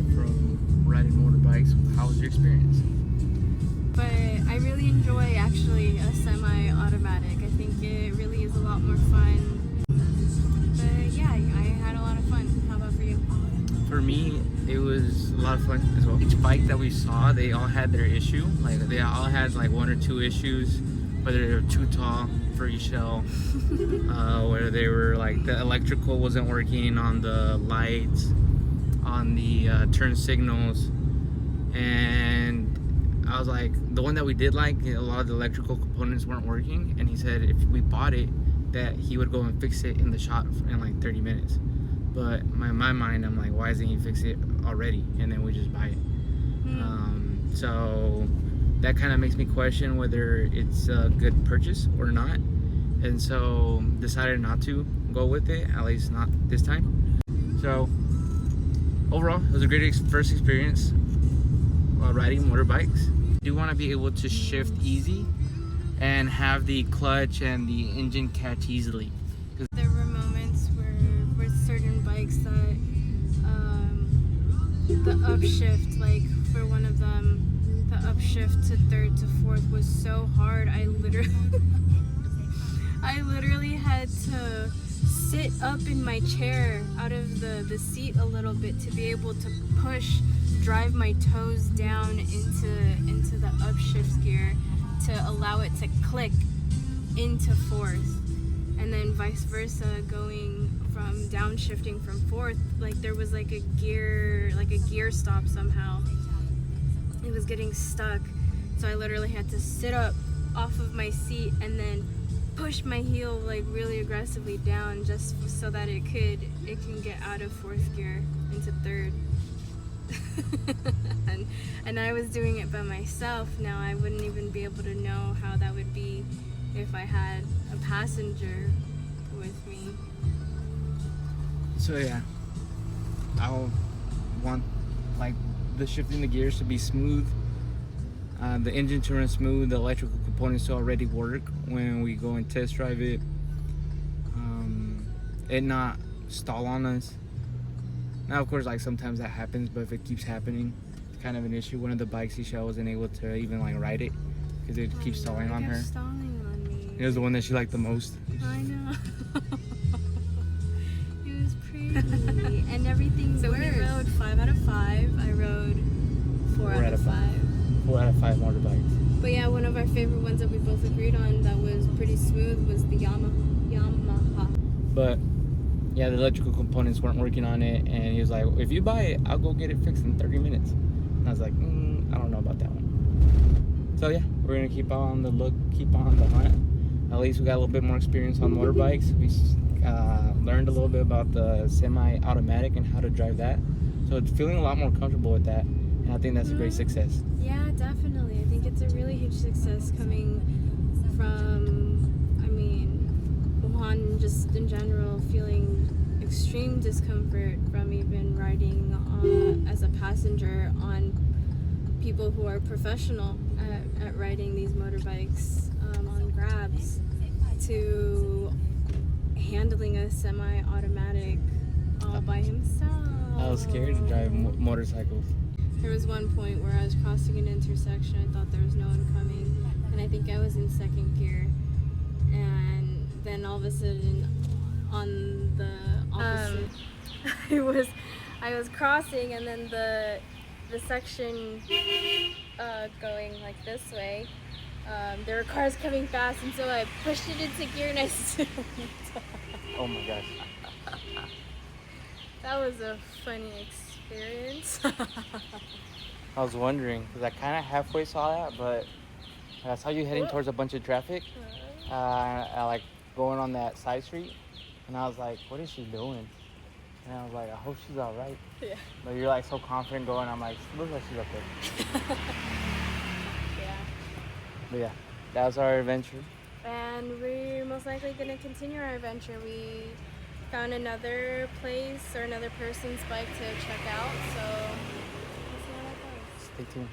back from riding motorbikes. How was your experience? But I really enjoy actually a semi-automatic. I think it really is a lot more fun. But yeah, I had a lot of fun. How about for you? For me, it was a lot of fun as well. Each bike that we saw, they all had their issue. Like they all had like one or two issues, whether they were too tall for each shell, whether they were like the electrical wasn't working on the lights, on the turn signals, and I was like, the one that we did like, a lot of the electrical components weren't working, and he said if we bought it, that he would go and fix it in the shop in like 30 minutes. But in my mind, I'm like, why doesn't he fix it already? And then we just buy it. So that kind of makes me question whether it's a good purchase or not. And so decided not to go with it, at least not this time. So overall, it was a great first experience while riding motorbikes. I do want to be able to shift easy and have the clutch and the engine catch easily. There were moments where with certain bikes that the upshift, like for one of them, the upshift to third to fourth was so hard. I literally had to sit up in my chair out of the seat a little bit to be able to drive my toes down into the upshift gear to allow it to click into fourth, and then vice versa, going from downshifting from fourth, like there was like a gear stop somehow. It was getting stuck, so I literally had to sit up off of my seat and then push my heel like really aggressively down just so that it can get out of fourth gear into third. and I was doing it by myself. Now I wouldn't even be able to know how that would be if I had a passenger with me. So yeah, I want like the shifting the gears to be smooth, the engine to run smooth, the electrical components to already work when we go and test drive it, it not stall on us. Now of course, like sometimes that happens, but if it keeps happening, it's kind of an issue. One of the bikes she wasn't able to even like ride it because it keeps stalling on her. Stalling on me. It was the one that she liked the most. I know. It was pretty and everything. So we rode 5 out of 5. I rode 4 out of 5. 4 out of 5 motorbikes. But yeah, one of our favorite ones that we both agreed on that was pretty smooth was the Yamaha. But yeah, the electrical components weren't working on it, and he was like, if you buy it, I'll go get it fixed in 30 minutes. And I was like, I don't know about that one. So yeah, we're gonna keep on the hunt. At least we got a little bit more experience on motorbikes. We learned a little bit about the semi-automatic and how to drive that. So it's feeling a lot more comfortable with that, and I think that's a great success. Yeah, definitely. I think it's a really huge success coming from, Wuhan, just in general, feeling extreme discomfort from even riding as a passenger on people who are professional at riding these motorbikes on grabs, to handling a semi-automatic all by himself. I was scared to drive motorcycles. There was one point where I was crossing an intersection. I thought there was no one coming, and I think I was in second gear. And then all of a sudden, on the opposite, I was crossing, and then the section going like this way, there were cars coming fast, and so I pushed it into gear and I zoomed off. Oh my gosh. That was a funny experience. I was wondering, because I kind of halfway saw that, but I saw you heading towards a bunch of traffic, I like going on that side street, and I was like, what is she doing? And I was like, I hope she's all right. Yeah. But you're like so confident going, I'm like, looks like she's up there. Yeah. But yeah, that was our adventure. And we're most likely going to continue our adventure. We found another place or another person's bike to check out, so we'll see how that goes. Stay tuned.